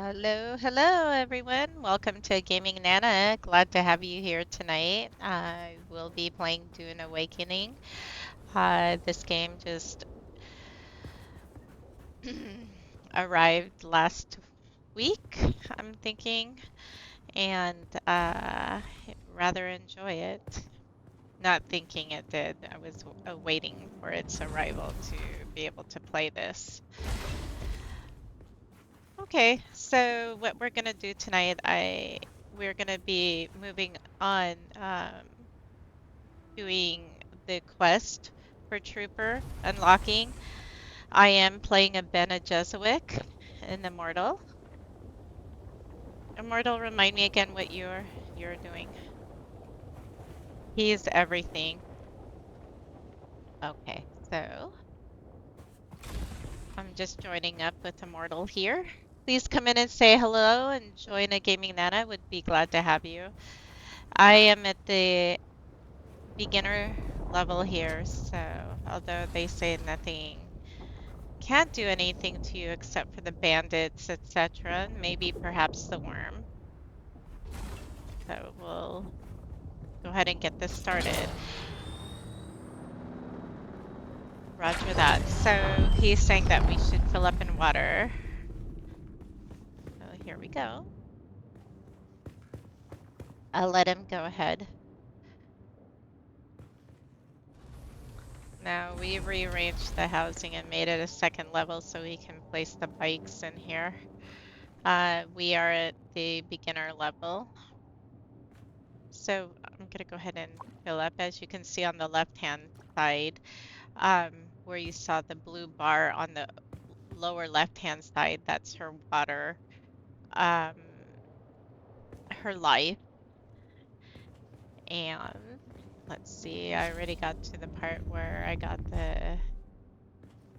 Hello, hello, everyone. Welcome to Agamingnana. Glad to have you here tonight. I will be playing Dune Awakening. This game just arrived last week, I'm thinking, and rather enjoy it. Not thinking it did. I was waiting for its arrival to be able to play this. Okay, so what we're gonna do tonight, we're gonna be moving on, doing the quest for Trooper unlocking. I am playing a Bene Gesserit, an Immortal. Immortal, remind me again what you're doing. He's everything. Okay, so I'm just joining up with Immortal here. Please come in and say hello and join a Gaming Nana. Would be glad to have you. I am at the beginner level here, so although they say nothing can't do anything to you except for the bandits, etc., maybe perhaps the worm. So we'll go ahead and get this started. Roger that. So he's saying that we should fill up in water. So here we go. I'll let him go ahead. Now we rearranged the housing and made it a second level so we can place the bikes in here. We are at the beginner level. So I'm going to go ahead and fill up. As you can see on the left-hand side, where you saw the blue bar on the lower left-hand side, that's her water, um, her life. And let's see, I already got to the part where I got the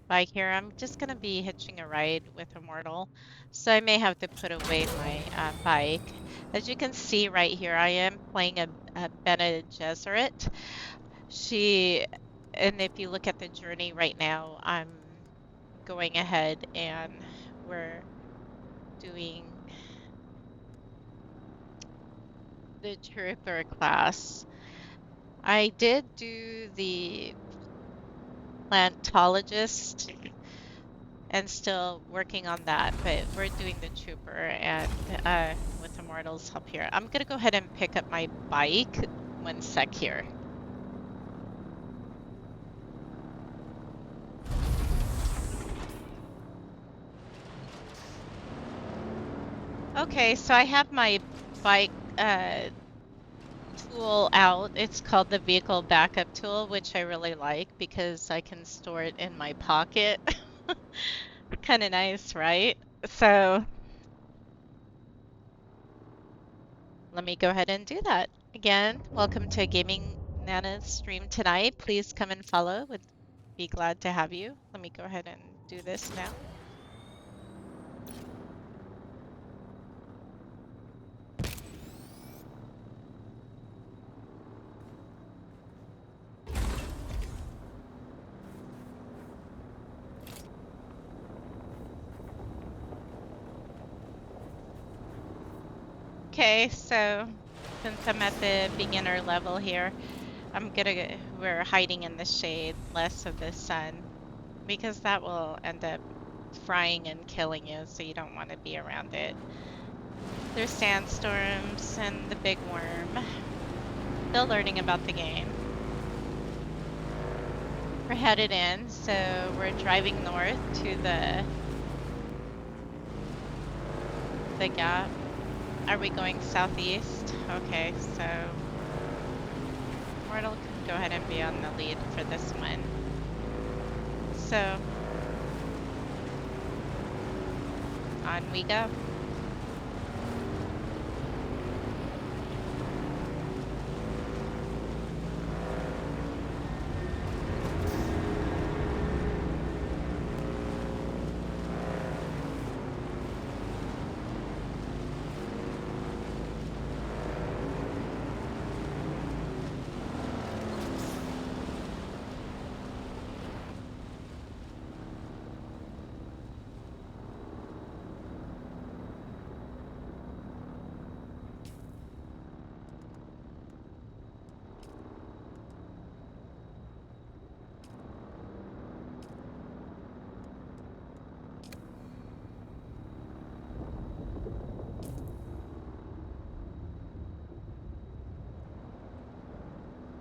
bike here. I'm just going to be hitching a ride with Immortal, so I may have to put away my bike. As you can see right here, I am playing a Bene Gesserit. She, and if you look at the journey right now, I'm going ahead and we're doing the truther class. I did do the plantologist and still working on that, but we're doing the trooper and with Immortal's help here. I'm gonna go ahead and pick up my bike. One sec here. Okay, so I have my bike tool out. It's called the vehicle backup tool, which I really like because I can store it in my pocket. Kind of nice, right? So let me go ahead and do that. Again, welcome to Gaming Nana's stream tonight. Please come and follow. Would be glad to have you. Let me go ahead and do this now. Okay, so since I'm at the beginner level here, we're hiding in the shade, less of the sun, because that will end up frying and killing you, so you don't want to be around it. There's sandstorms and the big worm. Still learning about the game. We're headed in, so we're driving north to the gap. Are we going southeast? Okay, so Mortal can go ahead and be on the lead for this one. So on we go.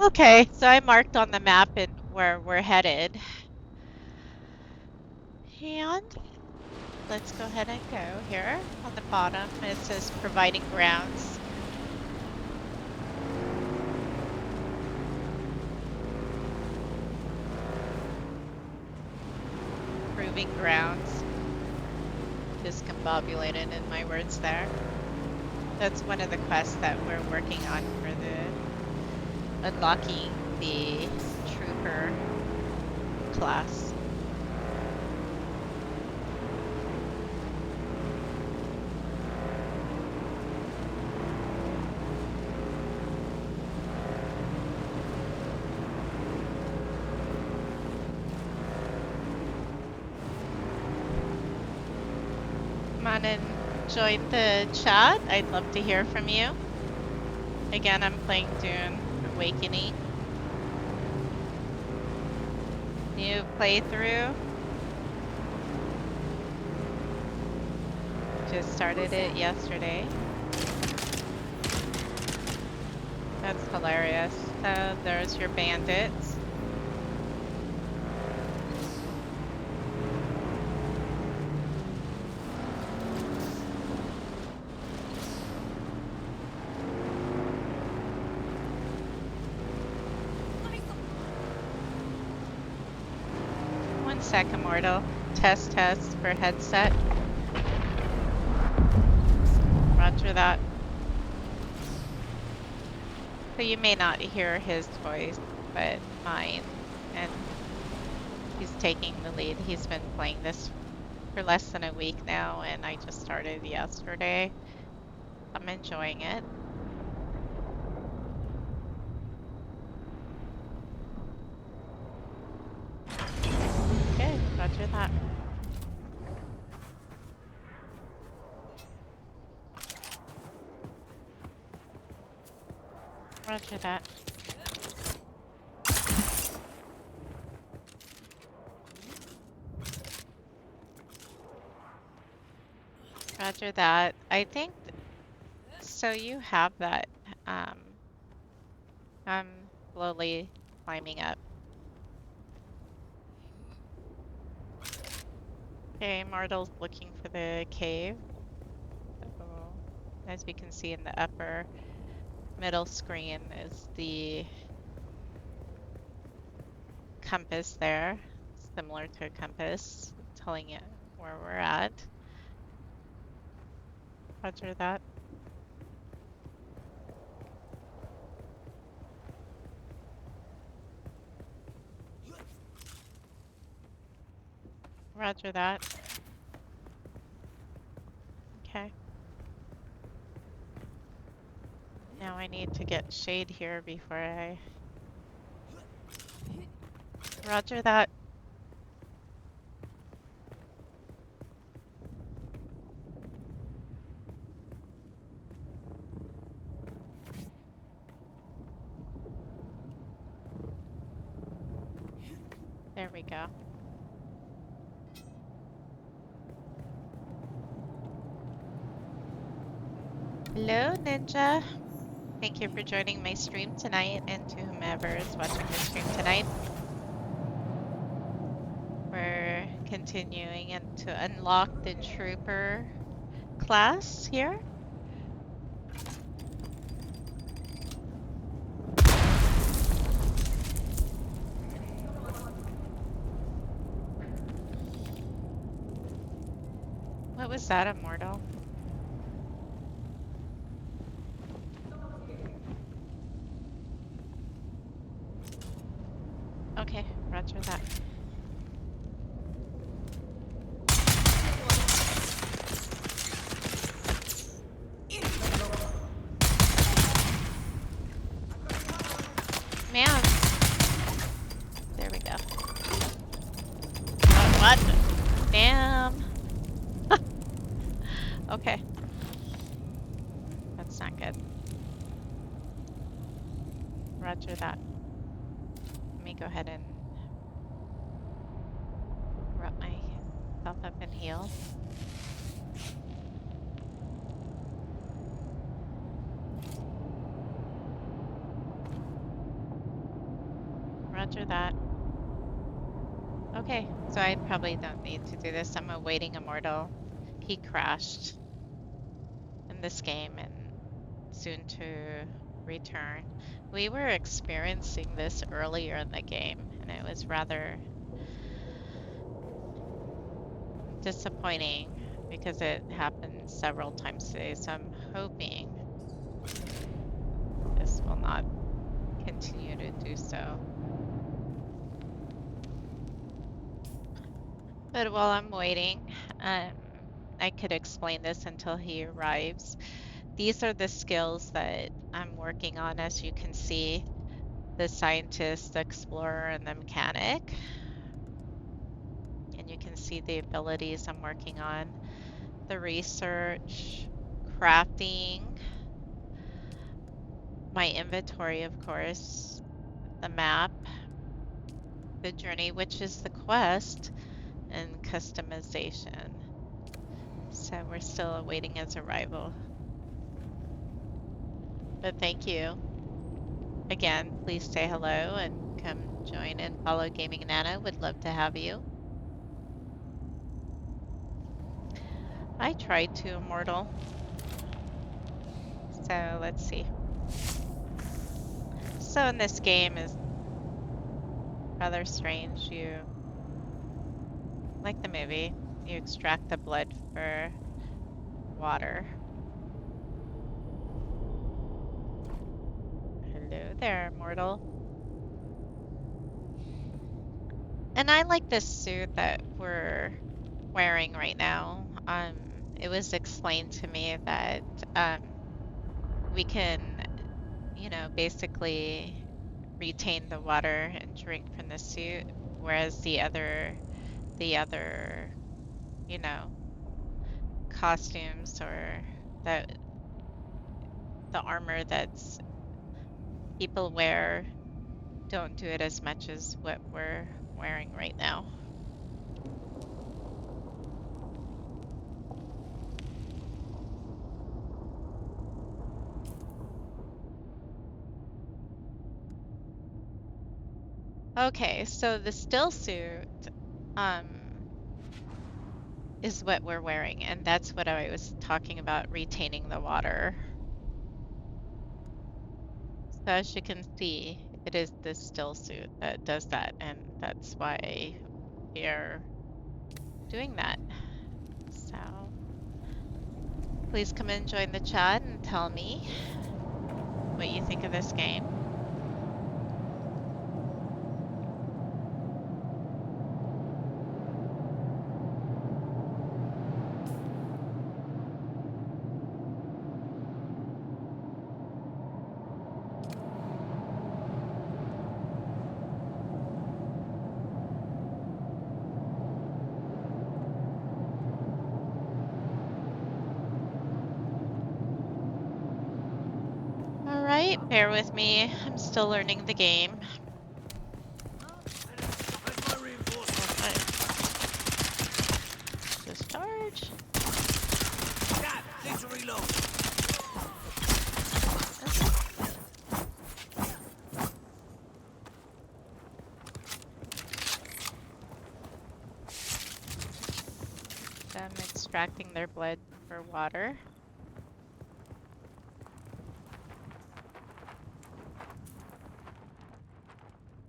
Okay, so I marked on the map and where we're headed. And let's go ahead and go here. On the bottom, it says providing grounds. Proving grounds. Discombobulated in my words there. That's one of the quests that we're working on for the unlocking the trooper class. Come on and join the chat. I'd love to hear from you. Again, I'm playing Dune Awakening. New playthrough. Just started it yesterday. That's hilarious. There's your bandits. One sec, Immortal. Test for headset. Roger that. So you may not hear his voice, but mine. And he's taking the lead. He's been playing this for less than a week now, and I just started yesterday. I'm enjoying it. Okay, roger that. Roger that. Roger that. I think, so you have that. Um, I'm slowly climbing up. Okay, Martel's looking for the cave. So, as we can see in the upper middle screen is the compass there, similar to a compass, telling it where we're at. Roger that. Roger that. Okay. Now I need to get shade here before I... Roger that. There we go. Hello, Ninja. Thank you for joining my stream tonight, and to whomever is watching my stream tonight. We're continuing and to unlock the trooper class here. What was that, Immortal? Okay, roger that. Man. There we go. What? Damn. Okay. That's not good. Roger that. Let me go ahead and wrap myself up and heal. that. Okay, so I probably don't need to do this. I'm awaiting Immortal. He crashed in this game and soon to return. We were experiencing this earlier in the game, and it was rather disappointing because it happened several times today. So I'm hoping this will not continue to do so. But while I'm waiting, um, I could explain this until he arrives. These are the skills that I'm working on, as you can see, the scientist, the explorer, and the mechanic. And you can see the abilities I'm working on. The research, crafting, my inventory, of course, the map, the journey, which is the quest, and customization. So we're still awaiting his arrival. But thank you. Again, please say hello and come join and follow Agamingnana. Would love to have you. I tried to Immortal. So let's see. So in this game is rather strange. You, like the movie, you extract the blood for water. Hello there, Immortal. And I like this suit that we're wearing right now. It was explained to me that um, we can, basically retain the water and drink from the suit, whereas the other, you know, costumes or the the armor that's people wear don't do it as much as what we're wearing right now. Okay, so the still suit um is what we're wearing, and that's what I was talking about, retaining the water. So as you can see, it is the still suit that does that, and that's why we're doing that. So please come and join the chat and tell me what you think of this game. All right, bear with me. I'm still learning the game. Discharge. Need to reload. Them extracting their blood for water.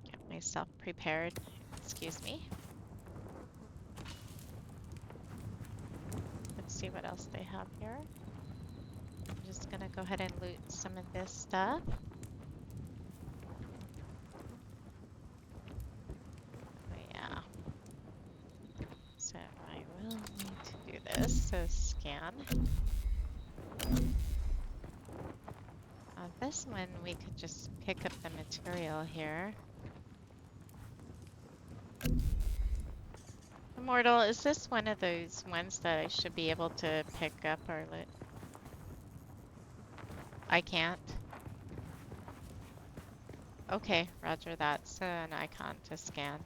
Get myself prepared. Excuse me. Let's see what else they have here. I'm just gonna go ahead and loot some of this stuff. Oh, yeah. So I will need to do this. So scan. This one we could just pick up the material here. Immortal, is this one of those ones that I should be able to pick up or lit? I can't. Okay, roger that. So an icon to scan.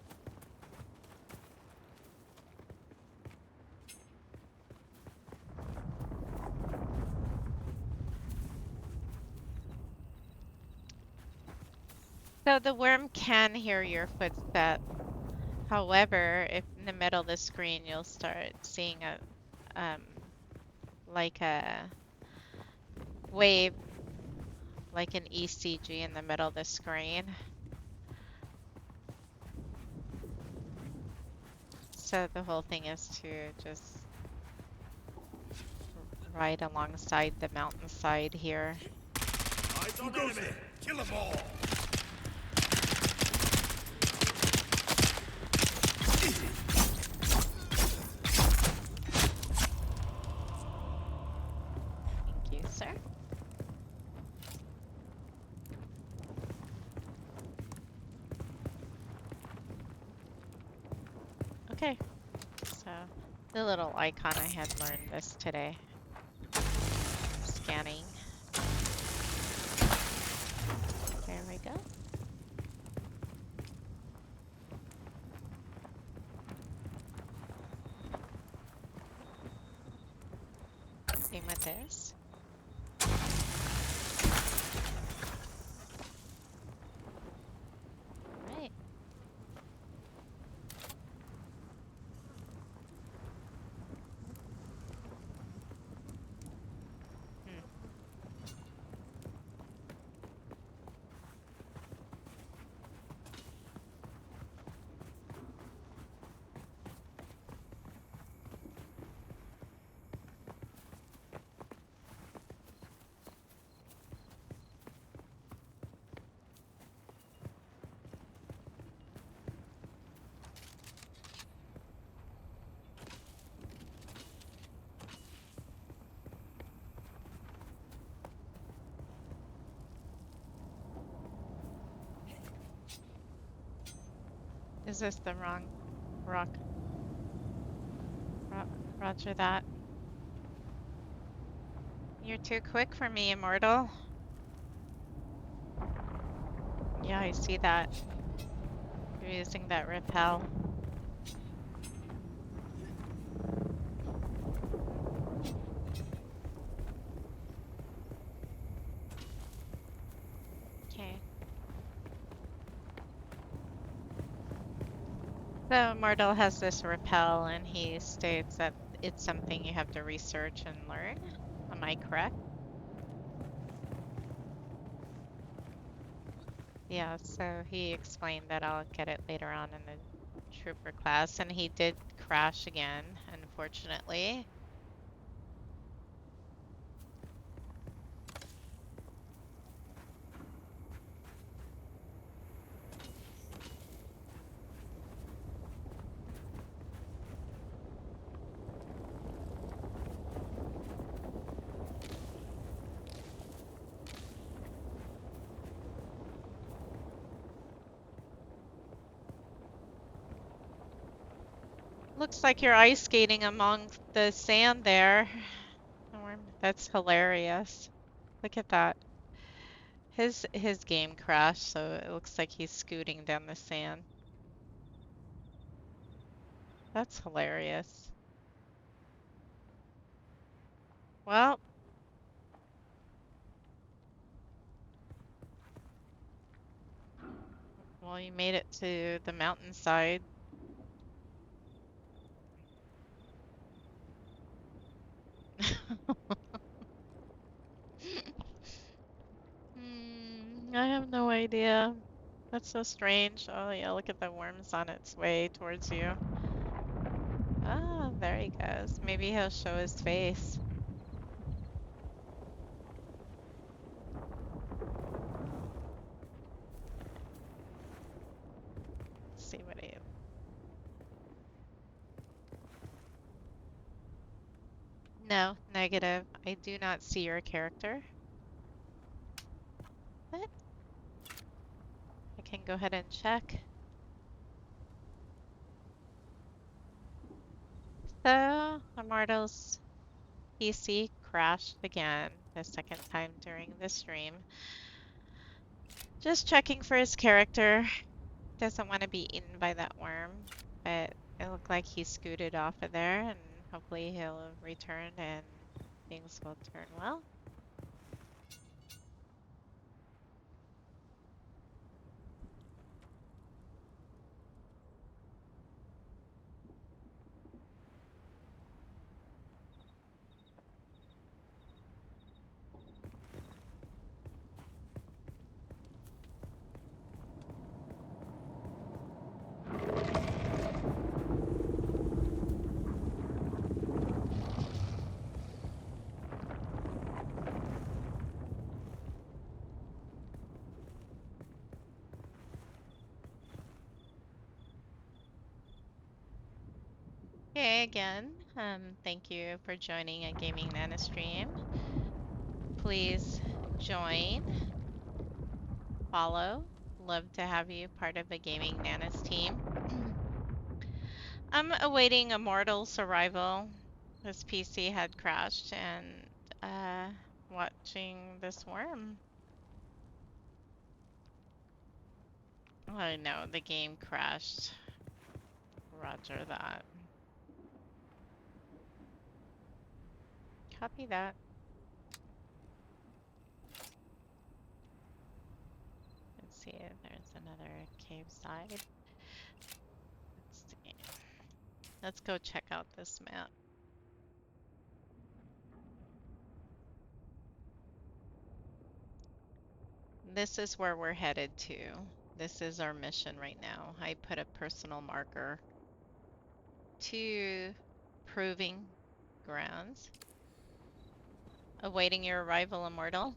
So the worm can hear your footsteps. However, if in the middle of the screen you'll start seeing a um like a wave, like an ECG in the middle of the screen. So the whole thing is to just ride alongside the mountainside here. Eyes on enemy! Kill them all! Thank you, sir. Okay, so the little icon I had learned this today. Scanning. There we go. Same with this. Right. Hmm. Is this the wrong rock? Roger that. You're too quick for me, Immortal. Yeah, I see that. You're using that repel. Okay. So Immortal has this repel, and he states that it's something you have to research and learn. Am I correct? Yeah, so he explained that I'll get it later on in the trooper class, and he did crash again, unfortunately. Looks like you're ice skating among the sand there. That's hilarious. Look at that. His game crashed, so it looks like he's scooting down the sand. That's hilarious. Well, you made it to the mountainside. I have no idea. That's so strange. Oh yeah, look at the worms on its way towards you. Ah, there he goes. Maybe he'll show his face. Let's see what he... No, negative. I do not see your character. But I can go ahead and check. So, Immortal's PC crashed again, the second time during the stream. Just checking for his character. Doesn't want to be eaten by that worm, but it looked like he scooted off of there, and hopefully he'll return and things will turn well. Okay, again, thank you for joining a Gaming Nana stream. Please join, follow. Love to have you part of the Gaming Nanas team. I'm awaiting Immortal's arrival. His PC had crashed and watching this worm. I know the game crashed. Roger that. Copy that. Let's see if there's another cave side. Let's see. Let's go check out this map. This is where we're headed to. This is our mission right now. I put a personal marker to proving grounds. Awaiting your arrival, Immortal.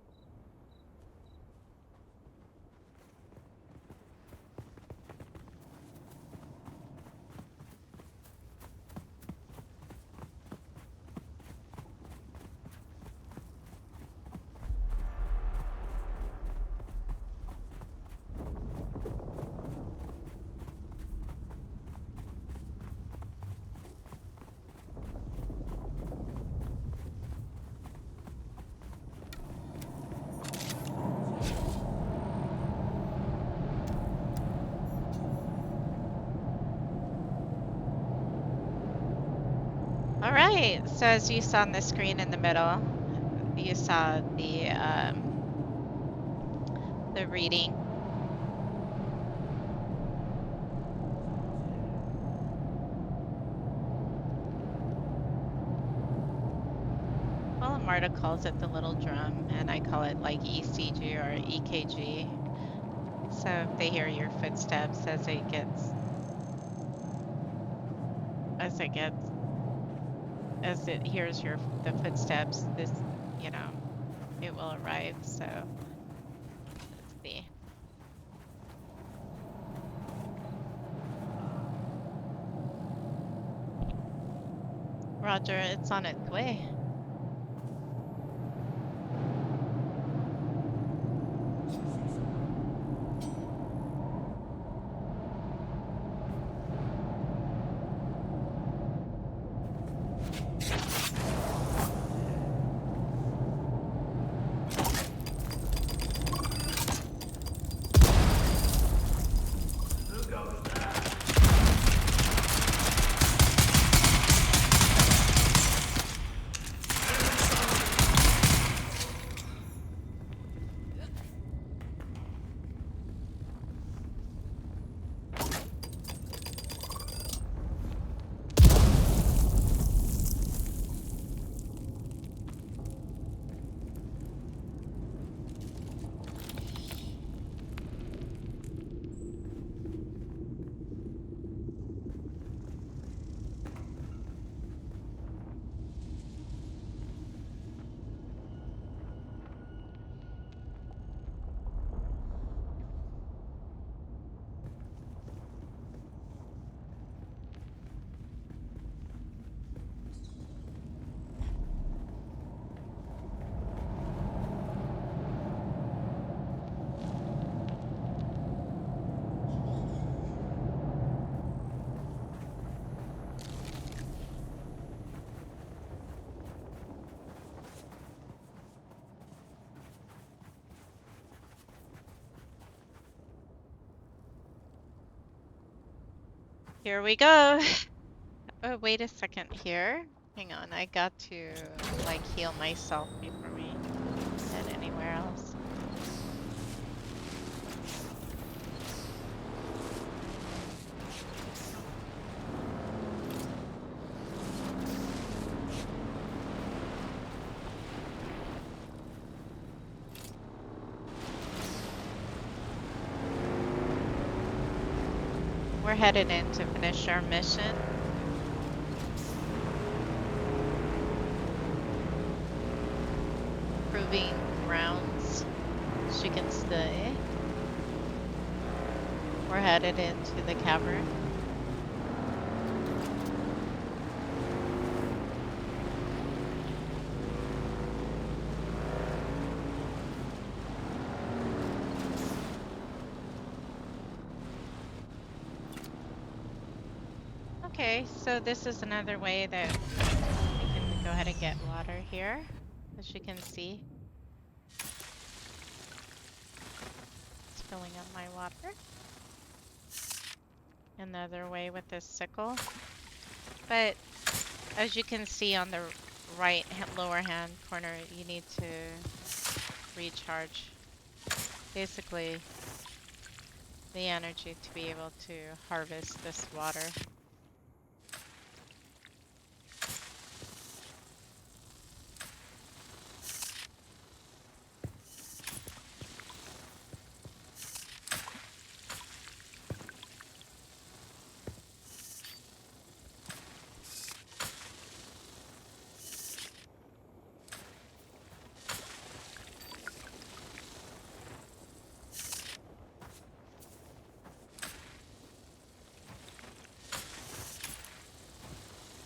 All right, so as you saw on the screen in the middle, you saw the reading. Well, Marta calls it the little drum, and I call it like ECG or EKG. So if they hear your footsteps as it gets, as it hears the footsteps, this, you know, it will arrive. So let's see. Roger, it's on its way. Here we go. Oh, wait a second here. Hang on, I got to like heal myself before we head anywhere else. We're headed in to finish our mission. Proving grounds. She can stay. We're headed into the cavern. Okay, so this is another way that we can go ahead and get water here. As you can see, it's filling up my water. Another way with this sickle. But as you can see on the lower hand corner, you need to recharge basically the energy to be able to harvest this water.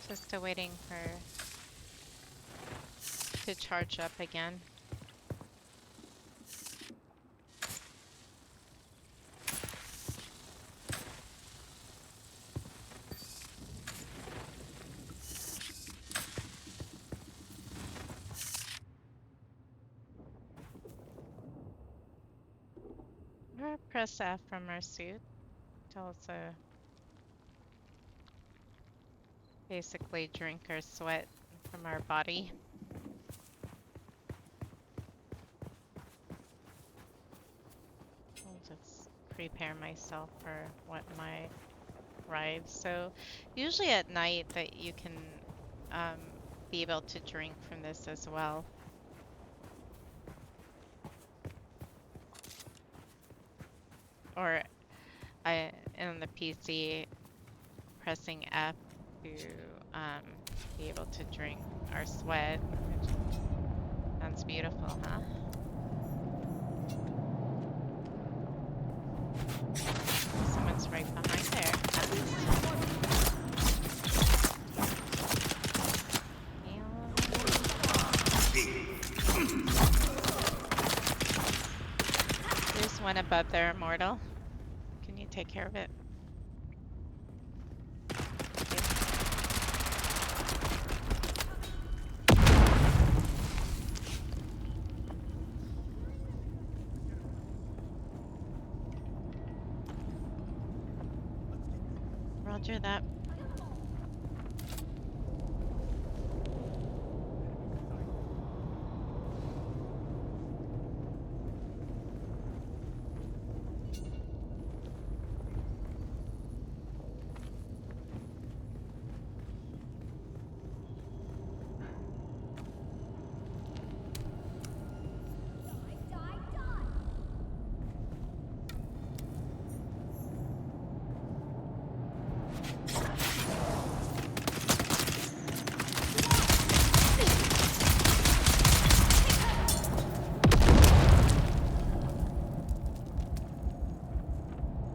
Just still waiting for to charge up again. Or press F from our suit to also basically drink our sweat from our body. I'll just prepare myself for what might arrive. So usually at night that you can be able to drink from this as well. Or in the PC, pressing F to be able to drink our sweat. Sounds beautiful, huh? Someone's right behind there. There's one above there, Immortal. Can you take care of it? Roger that.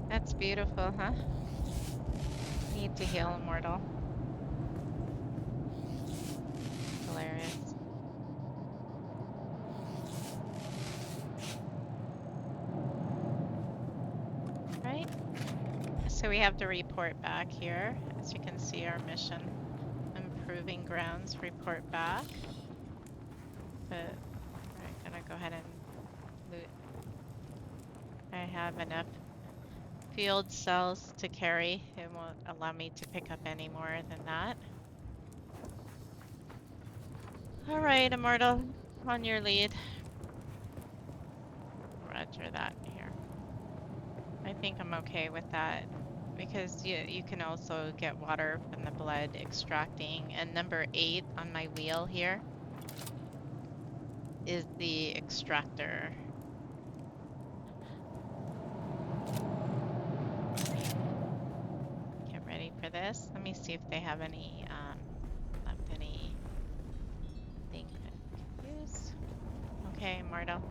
That's beautiful, huh? Need to heal, Immortal. Hilarious. Right? So we have to report back here. As you can see, our mission, improving grounds, report back. But we're gonna go ahead and loot. I have enough field cells to carry. It won't allow me to pick up any more than that. All right, Immortal, on your lead. Roger that here. I think I'm okay with that because you can also get water from the blood extracting. And number 8 on my wheel here is the extractor. Get ready for this. Let me see if they have any left anything that I can use. Okay, Immortal,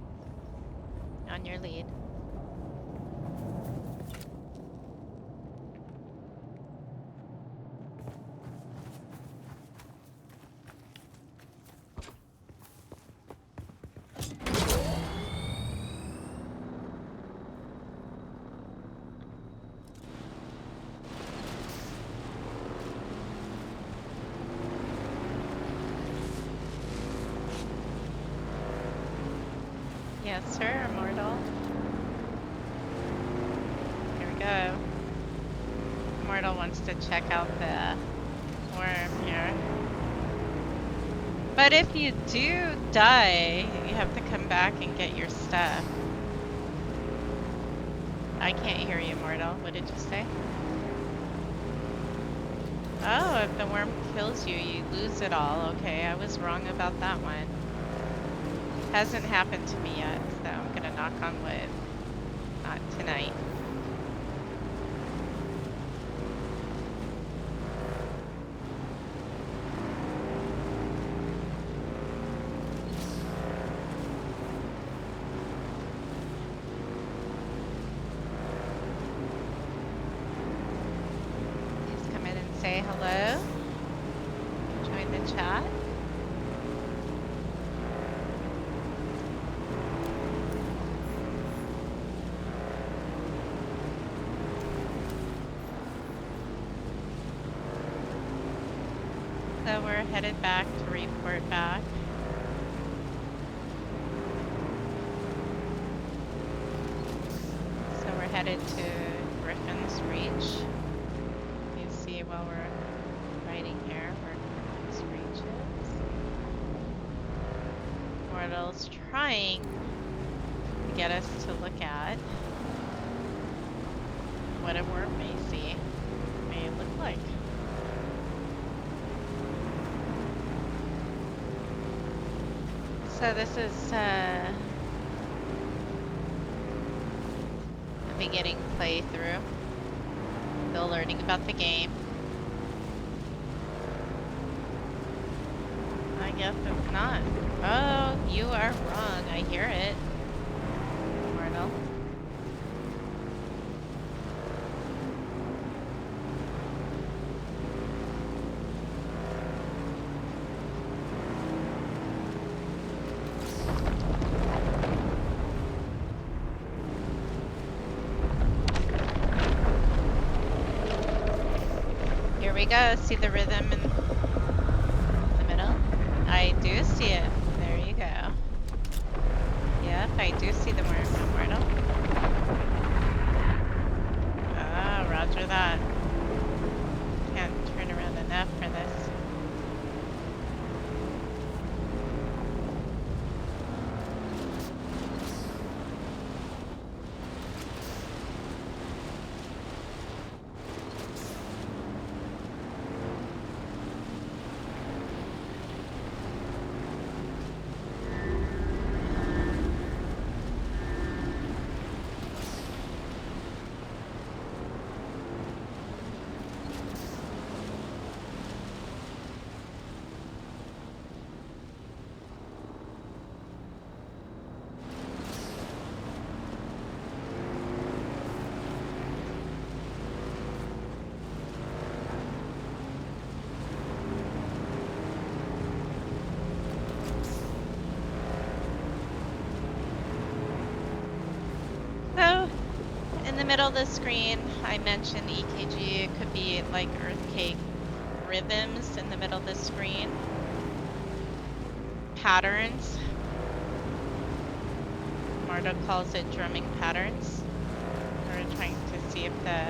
on your lead. Yes, sir, Immortal. Here we go. Immortal wants to check out the worm here. But if you do die, you have to come back and get your stuff. I can't hear you, Immortal. What did you say? Oh, if the worm kills you, you lose it all. Okay, I was wrong about that one. Hasn't happened to me yet, so I'm gonna knock on wood. Not tonight. Please come in and say hello. Join the chat. So we're headed back to report back. So we're headed to Griffin's Reach. You see while we're riding here where Griffin's Reach is. Mortal's trying to get us to look at what a worm may look like. So this is a beginning playthrough. Still learning about the game. I guess it's not. Oh, you are wrong. I hear it. Mortal. Here we go. See the rhythm in the middle? I do see it. There you go. Yep, I do see the worm, Immortal. Ah, roger that. Can't turn around enough for this. So, in the middle of the screen, I mentioned EKG. It could be like earthquake rhythms in the middle of the screen. Patterns. Marta calls it drumming patterns. We're trying to see if the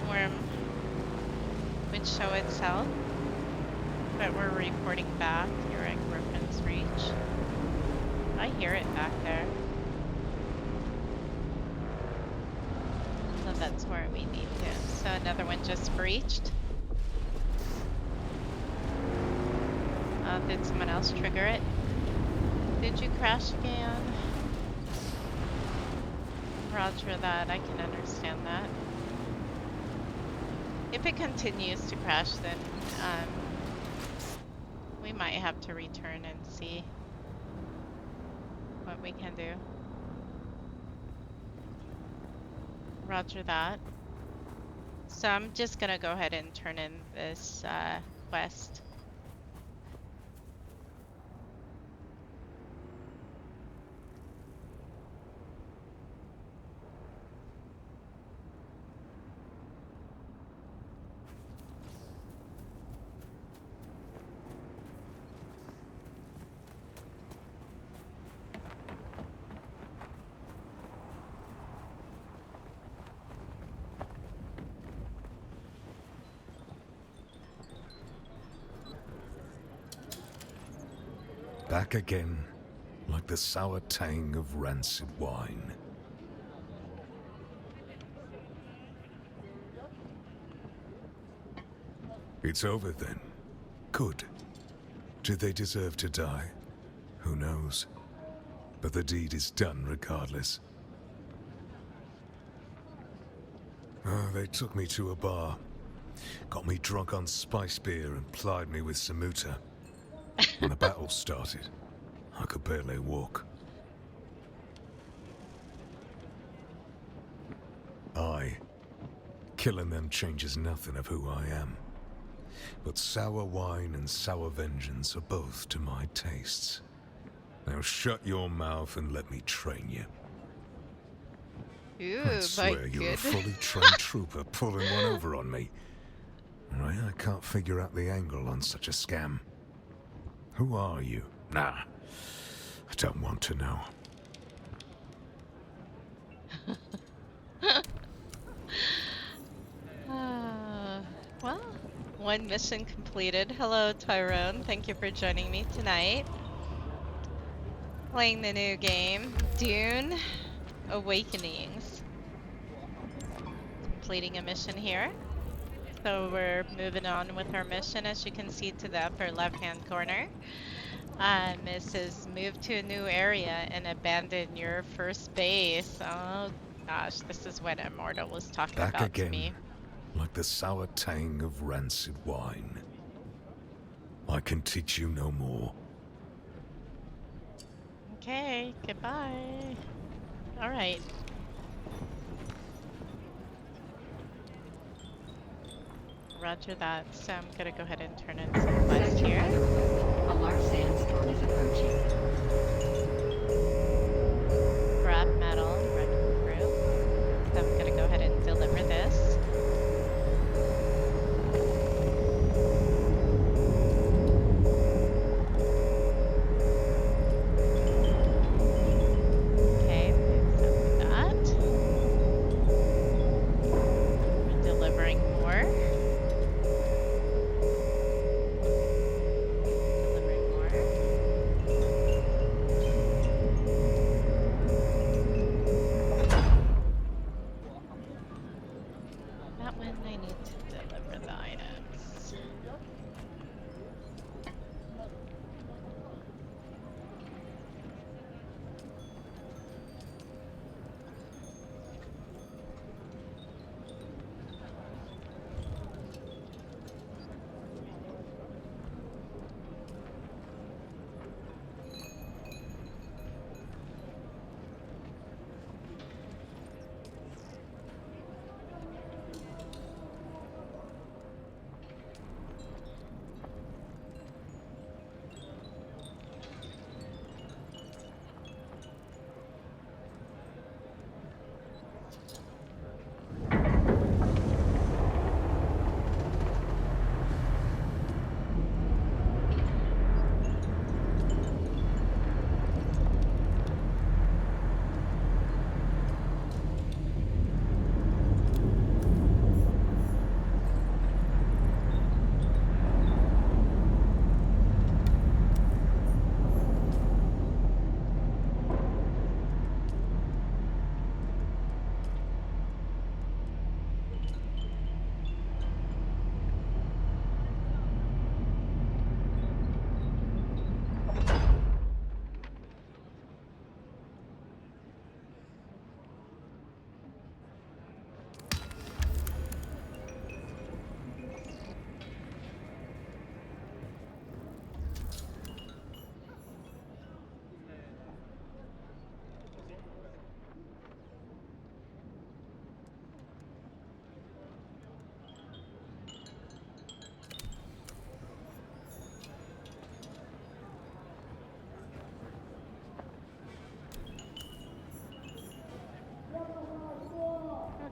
worm would show itself. But we're reporting back here at Griffin's Reach. I hear it back there. So that's where we need to. So another one just breached. Did someone else trigger it? Did you crash again? Roger that, I can understand that. If it continues to crash, then we might have to return and see what we can do. Roger that. So I'm just gonna go ahead and turn in this quest. Back again, like the sour tang of rancid wine. It's over then. Good. Did they deserve to die? Who knows? But the deed is done regardless. Oh, they took me to a bar. Got me drunk on spice beer and plied me with samuta. When the battle started, I could barely walk. Killing them changes nothing of who I am. But sour wine and sour vengeance are both to my tastes. Now shut your mouth and let me train you. Ooh, I swear you're a fully trained trooper pulling one over on me. Right, I can't figure out the angle on such a scam. Who are you? Nah, I don't want to know. Well, one mission completed. Hello, Tyrone. Thank you for joining me tonight. Playing the new game, Dune Awakenings. Completing a mission here. So we're moving on with our mission, as you can see to the upper left-hand corner. It says move to a new area and abandon your first base. Oh gosh, this is what Immortal was talking Back about again, to me. like the sour tang of rancid wine. I can teach you no more. Okay, goodbye. All right. Roger that. So I'm gonna go ahead and turn in some quests here. A large sandstorm is approaching. Scrap metal, wrecking crew. So I'm gonna go ahead and deliver this. Okay, accept that. We're delivering more. Delivering more. That one I need to deliver the items.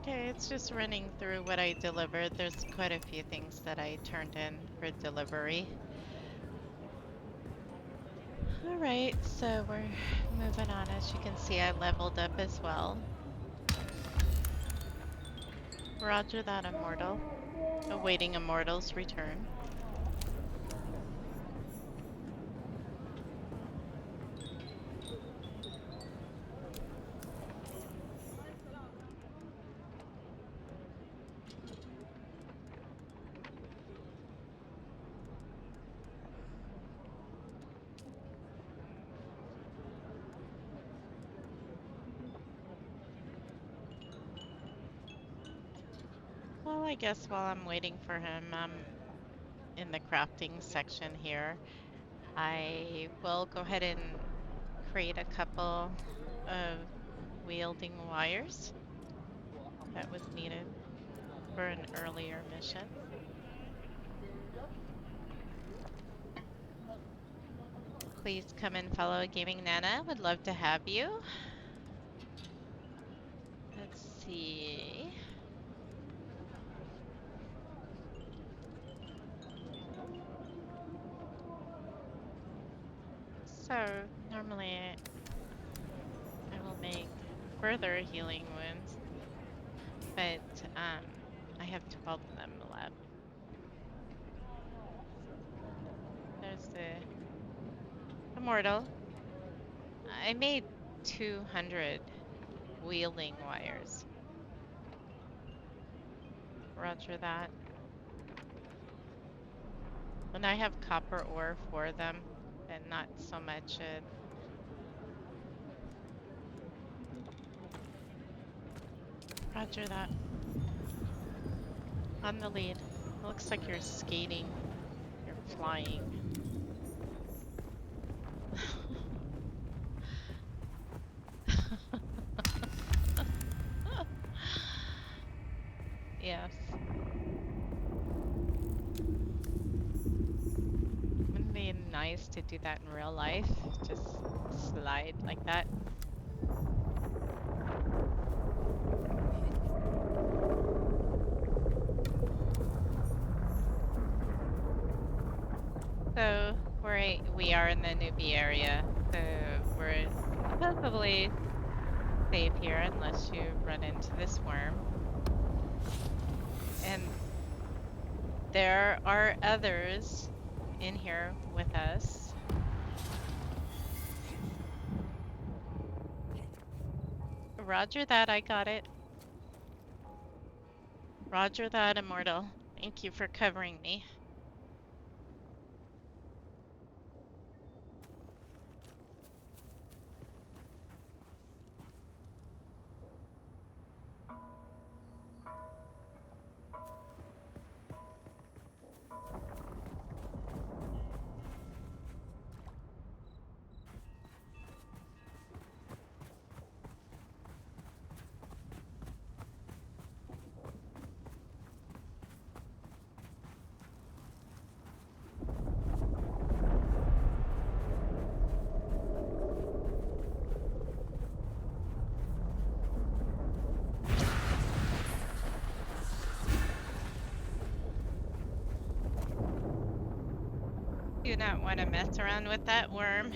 Okay, it's just running through what I delivered. There's quite a few things that I turned in for delivery. All right, so we're moving on. As you can see, I leveled up as well. Roger that, Immortal. Awaiting Immortal's return. I guess while I'm waiting for him, in the crafting section here, I will go ahead and create a couple of wielding wires that was needed for an earlier mission. Please come and follow Agamingnana. Would love to have you. Let's see. So normally I will make further healing wounds, but I have 12 of them left. There's the immortal. I made 200 wielding wires. Roger that. And I have copper ore for them, but not so much. Roger that. On the lead. It looks like you're skating. You're flying. Yes. Wouldn't it be nice to do that in real life? Just slide like that. So we are in the newbie area, so we're supposedly safe here unless you run into this worm. And there are others in here with us. Roger that, I got it. Roger that, Immortal. Thank you for covering me. Do not want to mess around with that worm.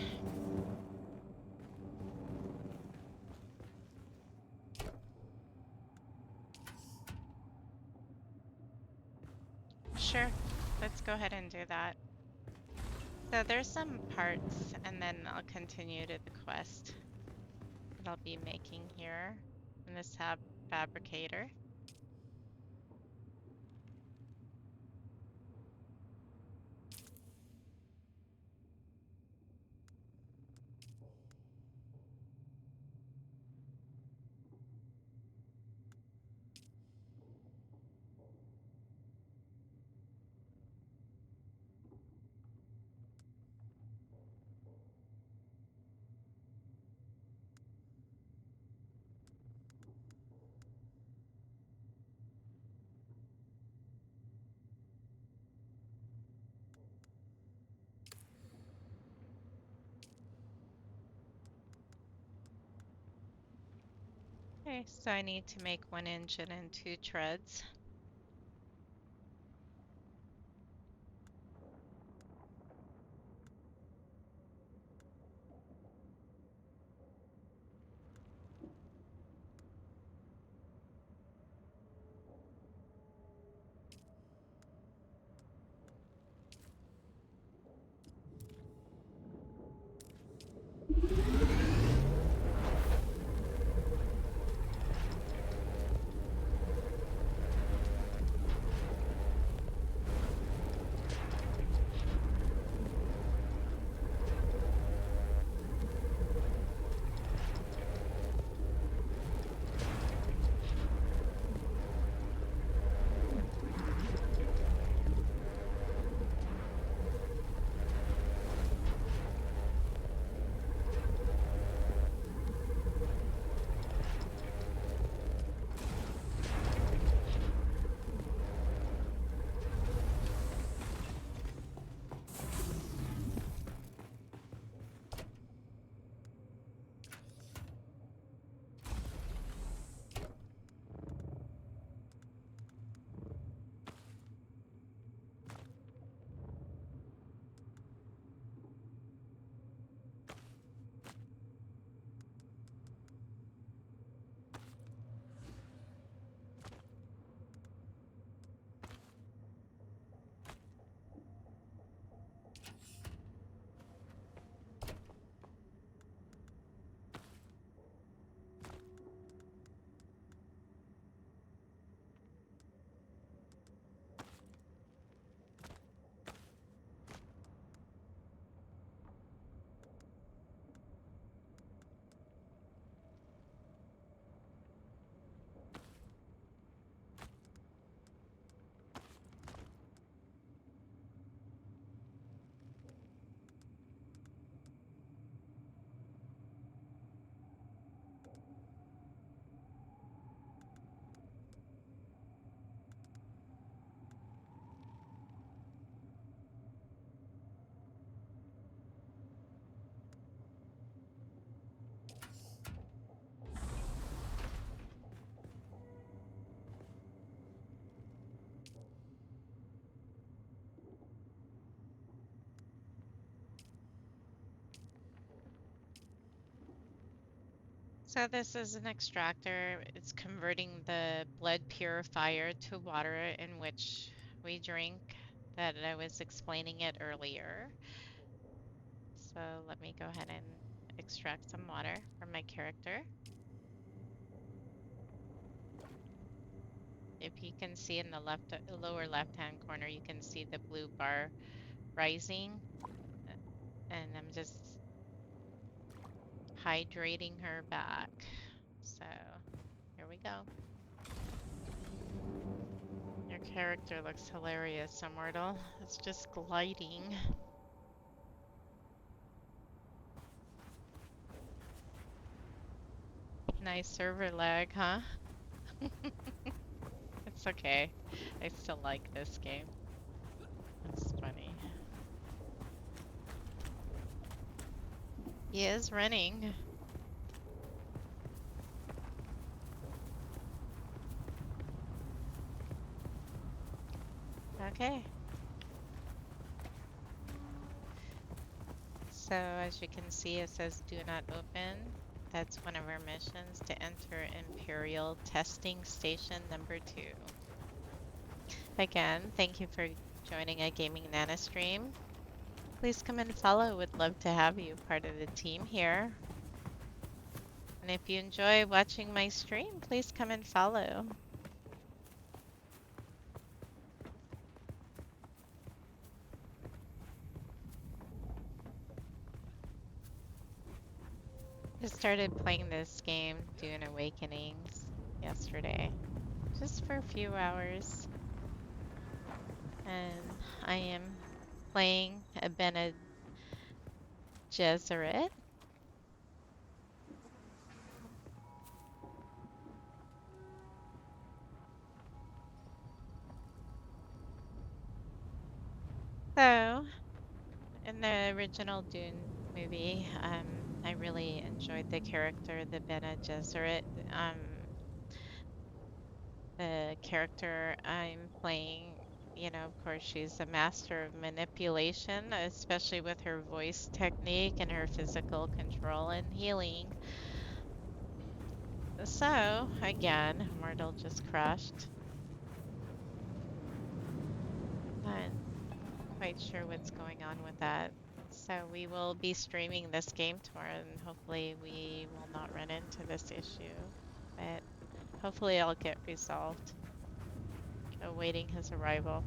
Sure, let's go ahead and do that. So there's some parts, and then I'll continue to the quest that I'll be making here in this fabricator. Okay, so I need to make 1 engine and 2 treads. So this is an extractor. It's converting the blood purifier to water in which we drink that I was explaining it earlier. So let me go ahead and extract some water from my character. If you can see in the lower left-hand corner, you can see the blue bar rising, and I'm just hydrating her back. So here we go. Your character looks hilarious, Immortal. It's just gliding. Nice server lag, huh? It's okay. I still like this game. It's funny. He is running. Okay. So as you can see, it says do not open. That's one of our missions to enter Imperial Testing Station number 2. Again, thank you for joining Agamingnana stream. Please come and follow. Would love to have you part of the team here. And if you enjoy watching my stream, please come and follow. I started playing this game, Dune Awakenings, yesterday, just for a few hours. And I am playing a Bene Gesserit. So, in the original Dune movie, I really enjoyed the character, the Bene Gesserit. The character I'm playing, of course, she's a master of manipulation, especially with her voice technique and her physical control and healing. So, again, Myrtle just crashed. Not quite sure what's going on with that. So we will be streaming this game tomorrow, and hopefully we will not run into this issue. But hopefully it'll get resolved. Awaiting his arrival.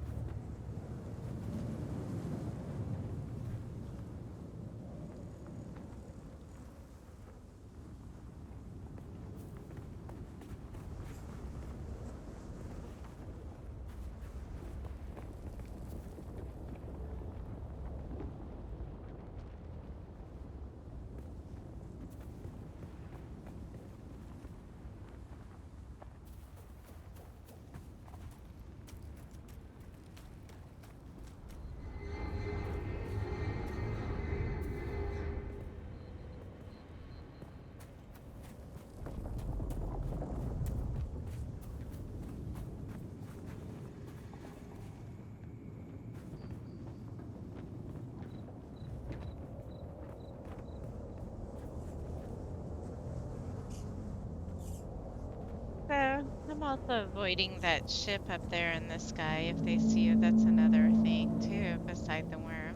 So I'm also avoiding that ship up there in the sky. If they see you, that's another thing too, beside the worm.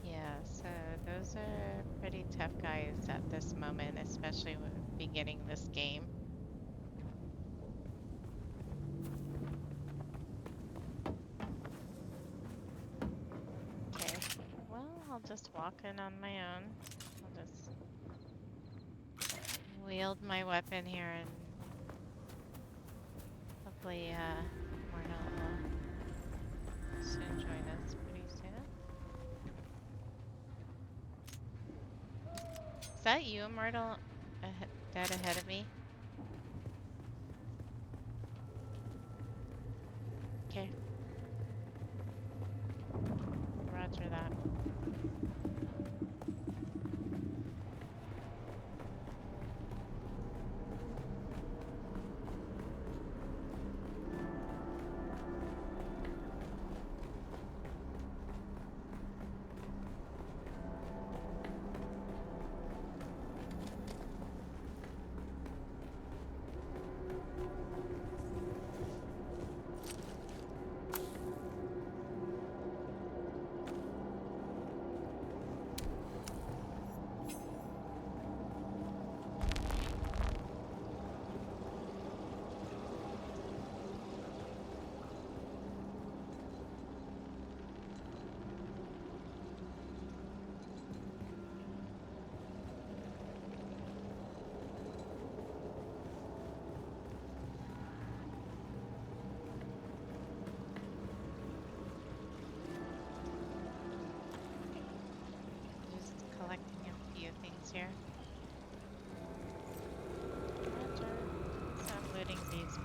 Yeah, so those are pretty tough guys at this moment, especially with beginning this game. Okay, well, I'll just walk in on my own. I'll just wield my weapon here and hopefully, Mortal will soon join us pretty soon. Is that you, Immortal, dead ahead of me? Okay, roger that.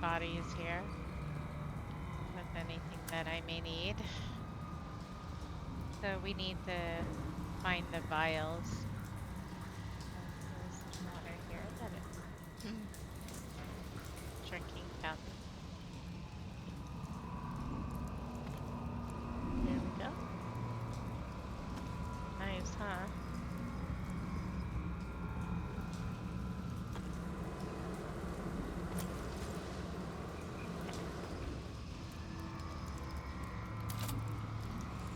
bodies here with anything that I may need. So we need to find the vials. There's some water here that it drinking fountain. There we go. Nice, huh?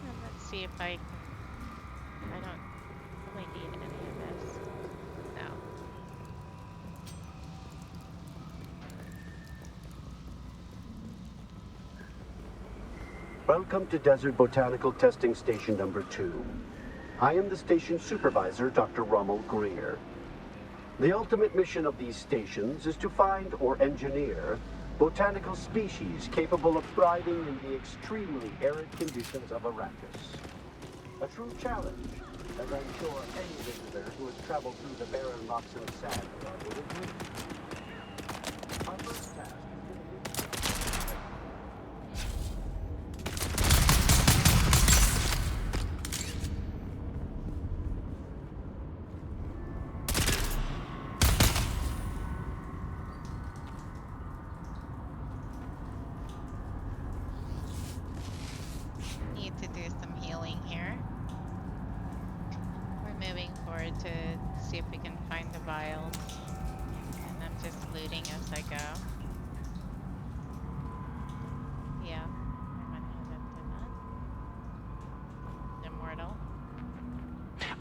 And let's see if I don't really need any of this. No. Welcome to Desert Botanical Testing Station number 2. I am the station supervisor, Dr. Rommel Greer. The ultimate mission of these stations is to find or engineer botanical species capable of thriving in the extremely arid conditions of Arrakis. A true challenge, as I'm sure any visitor who has traveled through the barren rocks and sand will agree. Our first task need to do some healing here. We're moving forward to see if we can find the vials. And I'm just looting as I go. Yeah, I might have done that. Immortal.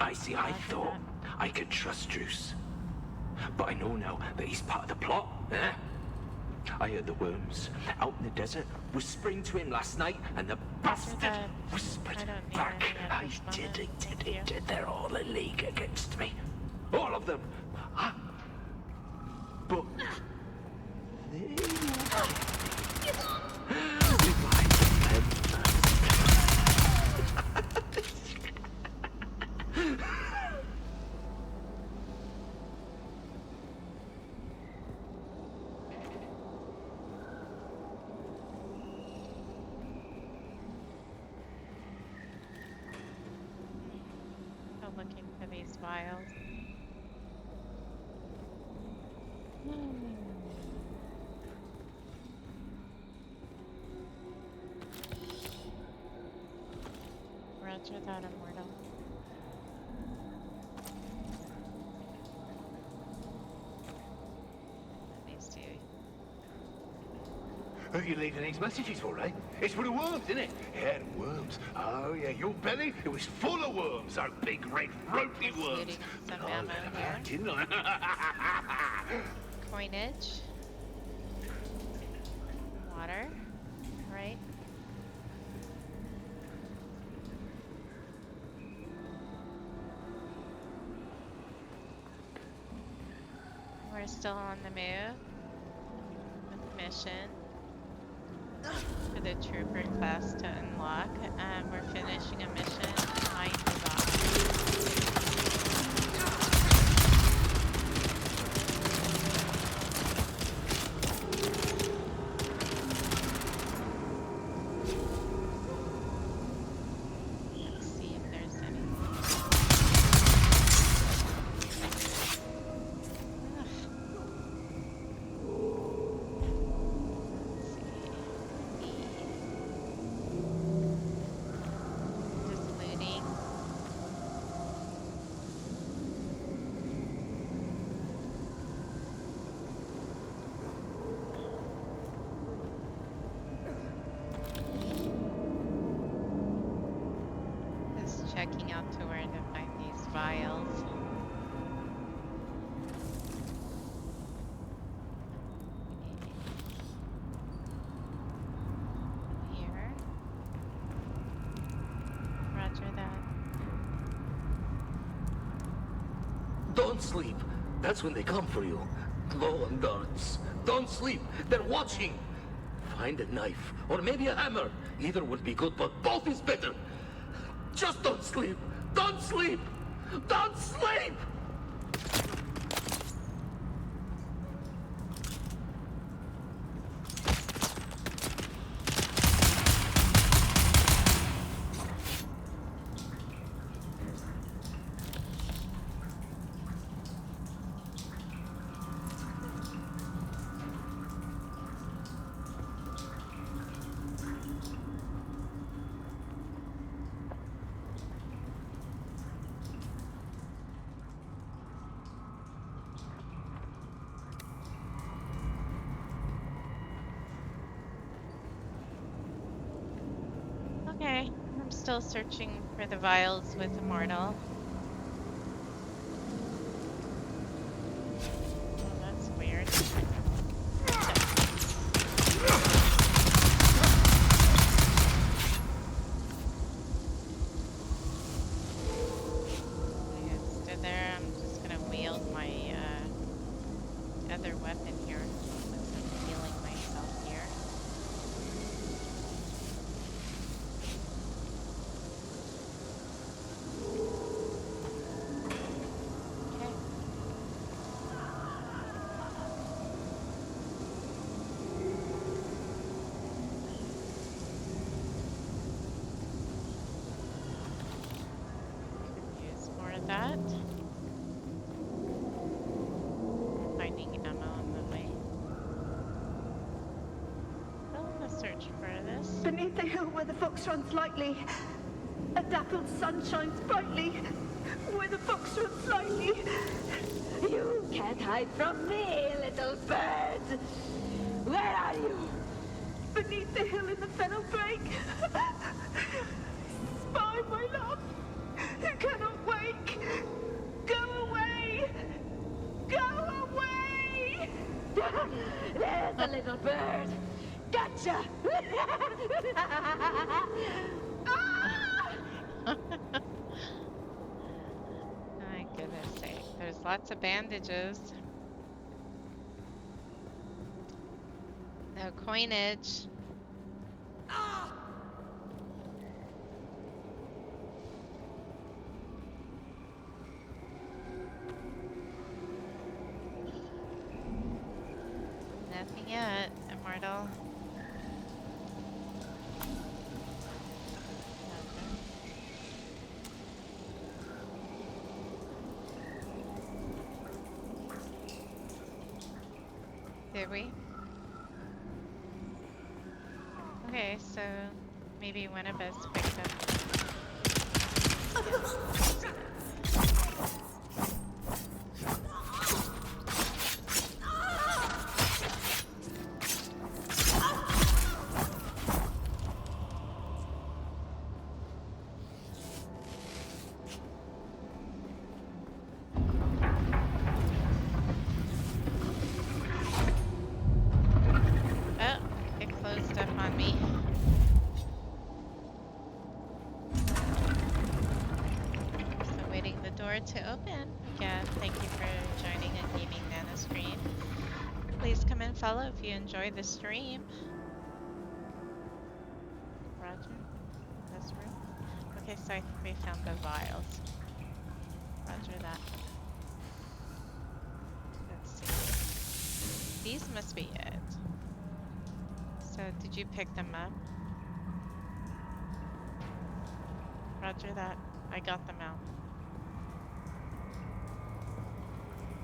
I see, I thought I could trust Druce. But I know now that he's part of the plot, eh? I heard the worms out in the desert whispering to him last night, and the bastard whispered I don't need back. any at I this did moment. it, Thank did you. it, did. They're all a league against me. All of them. Huh? But they Still looking for these vials. Roger that, Immortal. Let me see. Who are you leaving these messages for, eh? It's for the worms, isn't it? Yeah, the worms. Oh, yeah, your belly, it was full of worms, those big red ropey worms. Looting some But I ammo let 'em here. out, didn't I? Coinage. Water. Right? We're still on the move with mission for the trooper class to unlock. We're finishing a mission. Find the box. Let's see if there's anything. Ugh. Just looting. Just checking out to where to find these vials. Here. Roger that. don't sleep. That's when they come for you. Glow and darts. Don't sleep. They're watching. Find a knife or maybe a hammer. Either would be good, but both is better. Just don't sleep. Don't sleep. Don't sleep. Okay, I'm still searching for the vials with Immortal. Oh, that's weird. Okay, it stood there. I'm just gonna wield my other weapon here since I'm healing myself here. Okay. Could use more of that. Finding ammo on the way. Still in the search for this. Beneath the hill where the fox runs lightly, a dappled sun shines brightly. Where the fox runs lightly. You can't hide from me, little bird. Where are you? Beneath the hill in the fennel brake. Spy, my love. You cannot wake. Go away. Go away. There's the little bird. Gotcha! My goodness sake. There's lots of bandages. No coinage. Nothing yet, Immortal. Did we? Okay, so maybe one of us picked up. Oh, it closed up on me. So waiting the door to open. Again, thank you for joining Agamingnana stream. Please come and follow if you enjoy the stream. Roger. This room. Okay, so I think we found the vials. Roger that. Let's see. These must be it. So did you pick them up? Roger that. I got them out.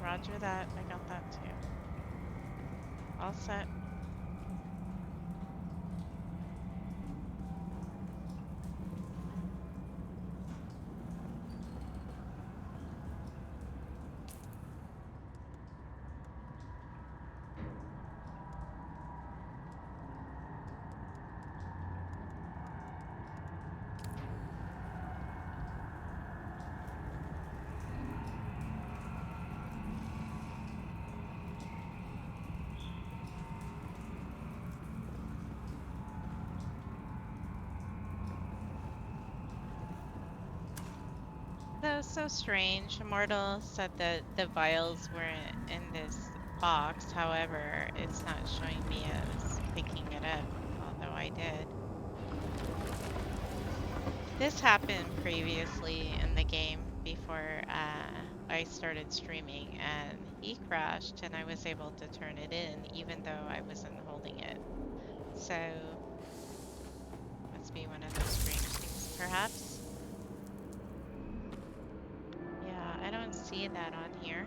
Roger that. I got that too. All set. That was so strange. Immortal said that the vials were in this box. However, it's not showing me as picking it up, although I did. This happened previously in the game before I started streaming, and he crashed and I was able to turn it in even though I wasn't holding it. So, must be one of those strange things, perhaps. Yeah, I don't see that on here.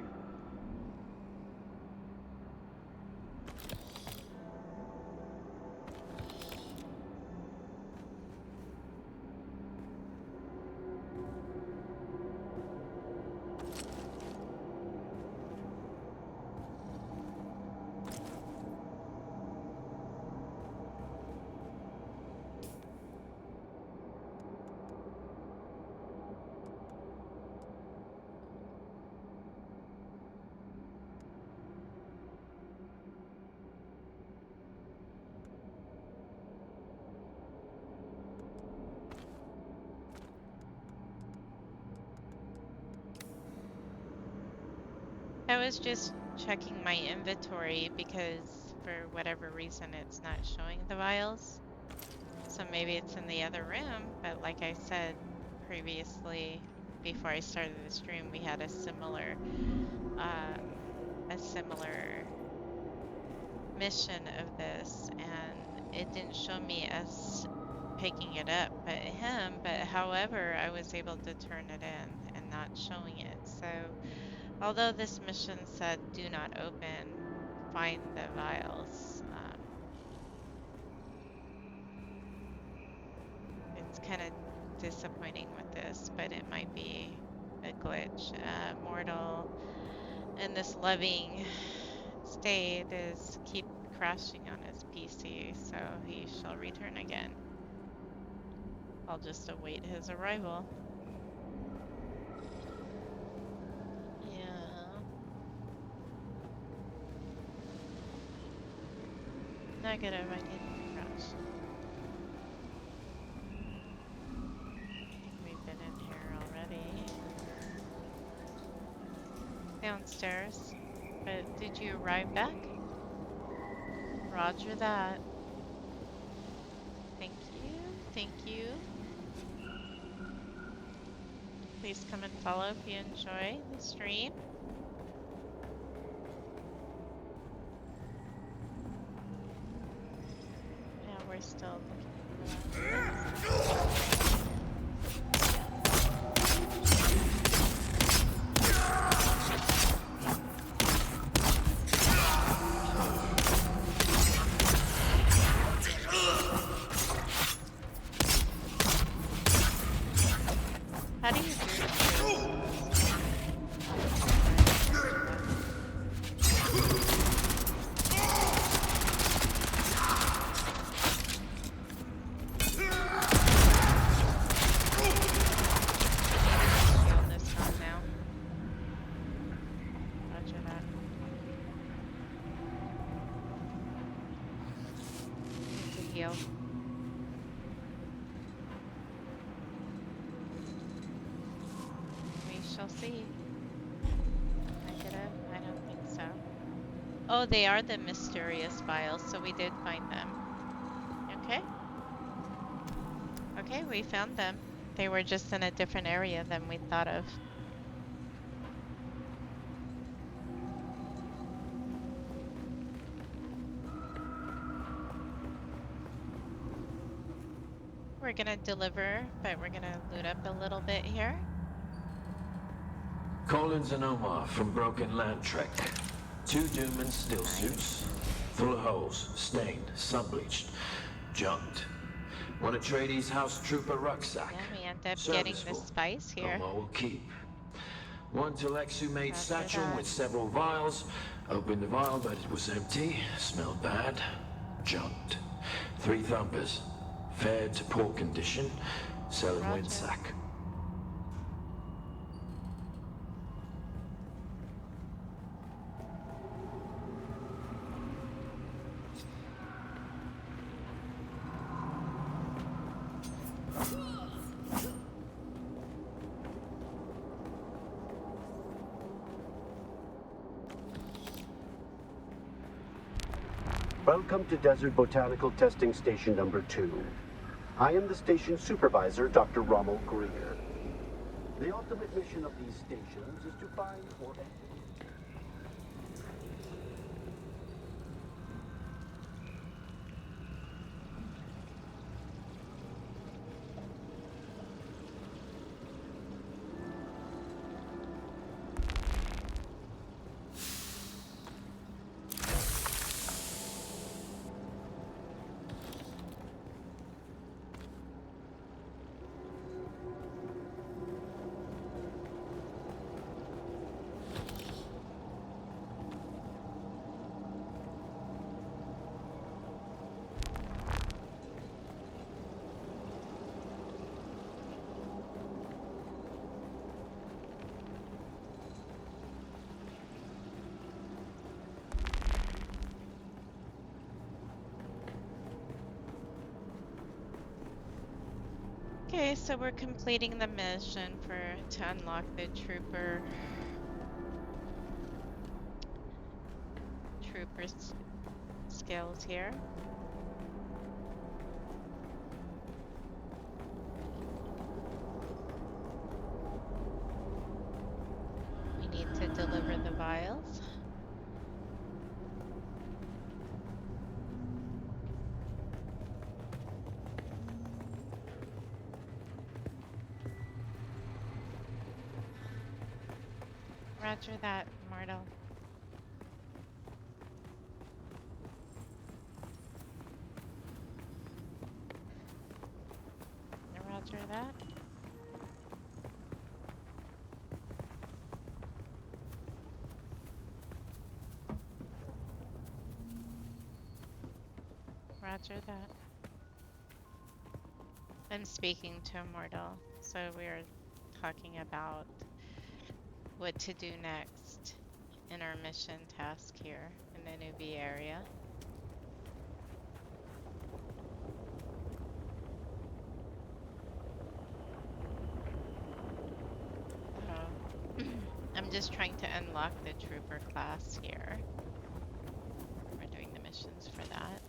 was just checking my inventory because for whatever reason it's not showing the vials. So maybe it's in the other room, but like I said previously, before I started the stream, we had a similar mission of this, and it didn't show me as picking it up, but however, I was able to turn it in and not showing it. So, although this mission said do not open, find the vials, it's kind of disappointing with this, but it might be a glitch. Mortal in this loving state is keep crashing on his PC, so he shall return again. I'll just await his arrival. Yeah. Negative, I didn't crash. We've been in here already. Downstairs. But did you arrive back? Roger that. Thank you. Thank you. Please come and follow if you enjoy the stream. Yeah, we're still looking for that. How do you do this? Heal this one now. Roger that. Need to heal. We shall see. Negative? I don't think so. Oh, they are the mysterious vials, so we did find them. Okay. Okay, we found them. They were just in a different area than we thought of. We're gonna deliver, but we're gonna loot up a little bit here. Collins and Omar from Broken Land Trek. 2 Doom and still suits. Full of holes, stained, sun-bleached, junked. Want to trade his house trooper rucksack. Yeah, we end up getting the Serviceful. spice here. Omar will keep. One Telexu-made Roger satchel that. with several vials. Opened the vial, but it was empty. Smelled bad. Junked. 3 thumpers. Fared to poor condition. Selling Roger. Winsack. Welcome to Desert Botanical Testing Station number 2. I am the station supervisor, Dr. Rommel Greer. The ultimate mission of these stations is to find or... Okay, so we're completing the mission to unlock the trooper trooper's skills here. We need to deliver the vials. Roger that, Martel. Roger that. Roger that. I'm speaking to Immortal, so we're talking about what to do next in our mission task here in the Nubi area. So I'm just trying to unlock the trooper class here. We're doing the missions for that.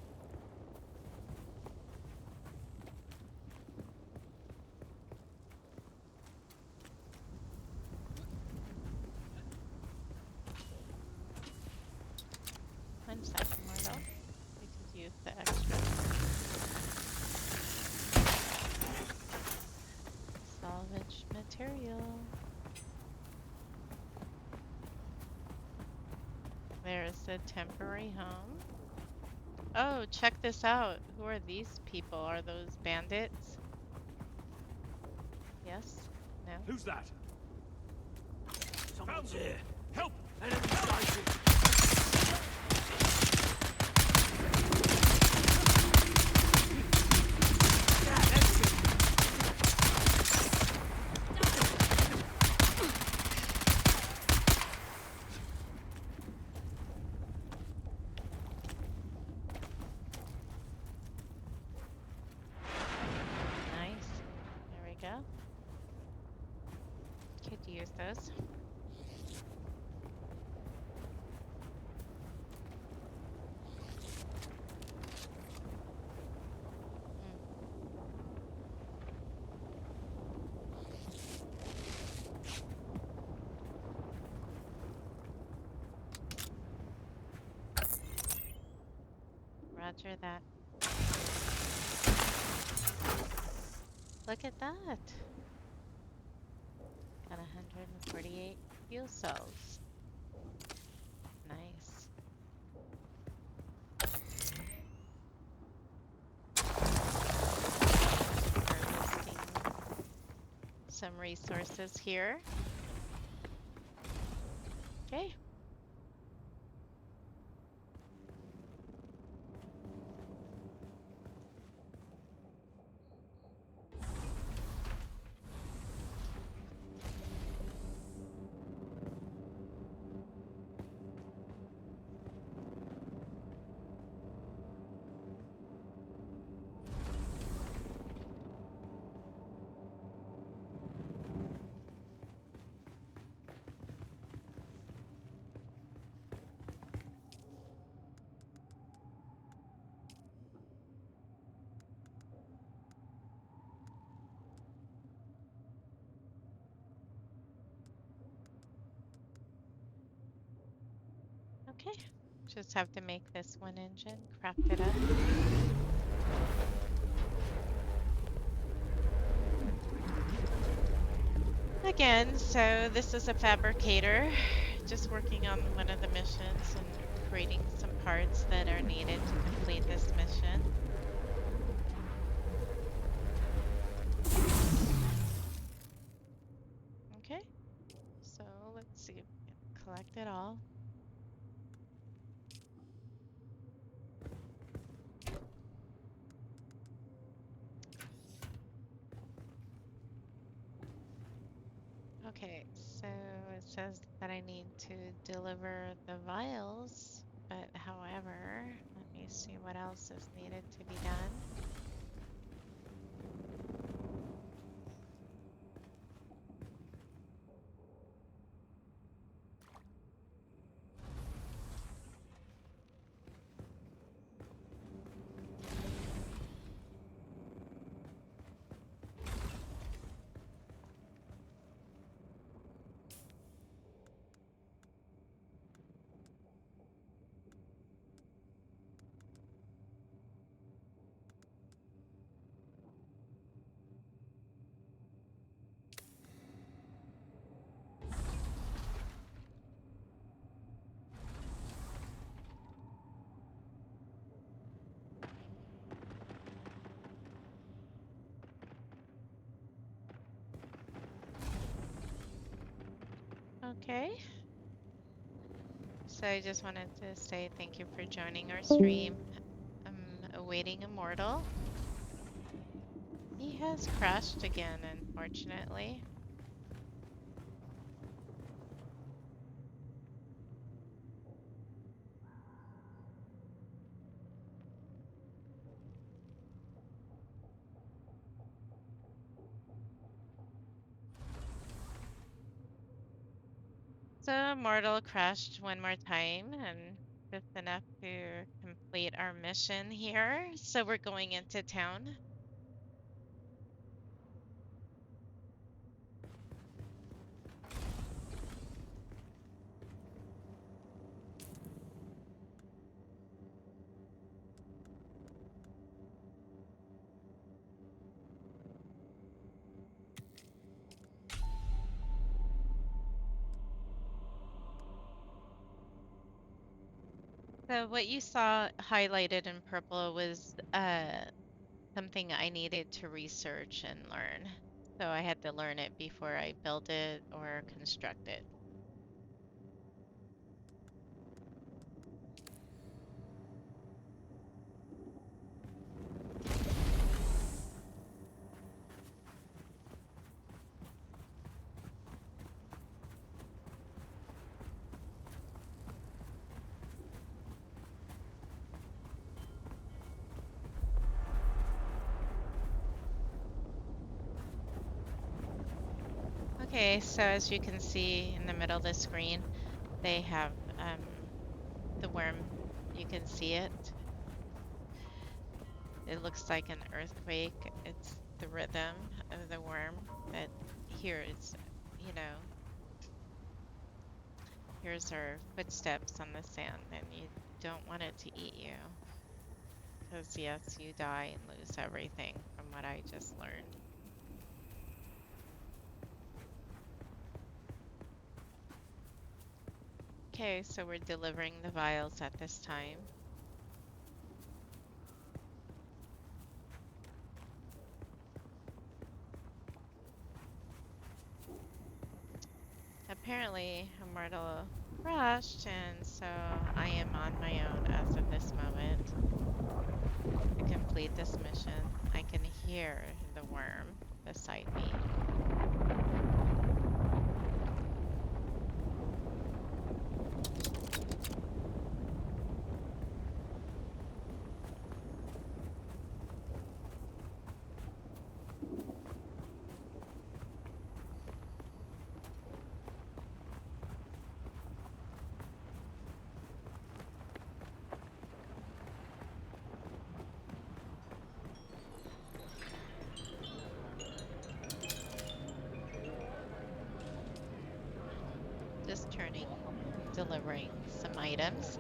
One second, Marlo. We could use the extra salvage material. There's a temporary home. Oh, check this out. Who are these people? Are those bandits? Yes? No? Who's that? Someone's here. Help! Enemy sighted. Nice. There we go. Could use those. Roger that. Look at that. Got 148 fuel cells. Nice. Harvesting some resources here. Okay. Okay. Just have to make this one engine, craft it up. Again, so this is a fabricator, just working on one of the missions and creating some parts that are needed to complete this mission. Okay, so let's see, collect it all. Okay, so it says that I need to deliver the vials, but however, let me see what else is needed to be done. Okay. So I just wanted to say thank you for joining our stream. I'm awaiting Immortal. He has crashed again, unfortunately. So Immortal crashed one more time, and just enough to complete our mission here. So we're going into town. So what you saw highlighted in purple was something I needed to research and learn. So I had to learn it before I build it or construct it. Okay, so as you can see in the middle of the screen, they have the worm. You can see it. It looks like an earthquake. It's the rhythm of the worm that here it's, you know, here's our footsteps on the sand, and you don't want it to eat you. Because yes, you die and lose everything from what I just learned. Okay, so we're delivering the vials at this time. Apparently, Immortal crashed, and so I am on my own as of this moment to complete this mission. I can hear the worm beside me. Just turning, delivering some items.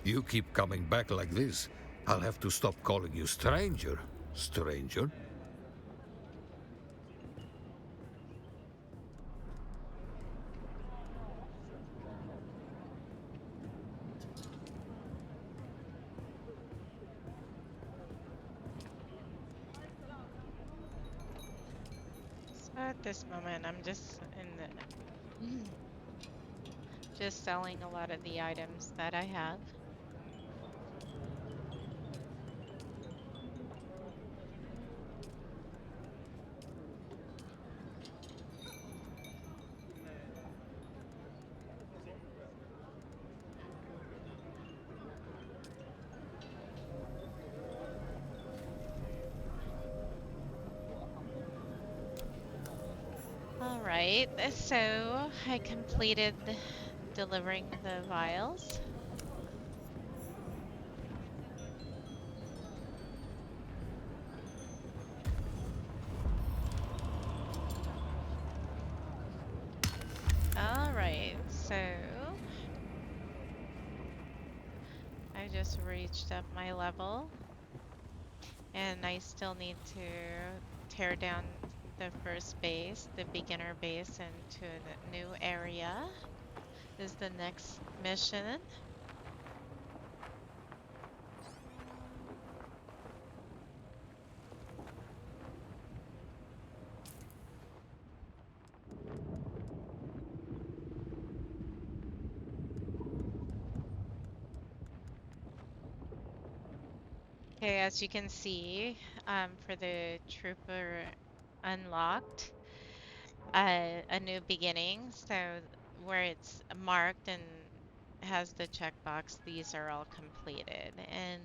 You keep coming back like this, I'll have to stop calling you stranger. Stranger? So at this moment, I'm just in the just selling a lot of the items that I have. right, so I completed delivering the vials. All right, so I just reached up my level, and I still need to tear down the first base, the beginner base, into a new area is the next mission. Okay, as you can see, for the trooper unlocked, a new beginning. So where it's marked and has the checkbox, these are all completed. And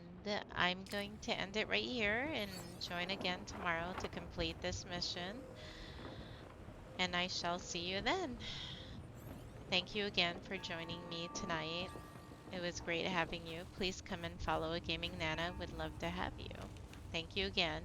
I'm going to end it right here and join again tomorrow to complete this mission. And I shall see you then. Thank you again for joining me tonight. It was great having you. Please come and follow Agamingnana. Would love to have you. Thank you again.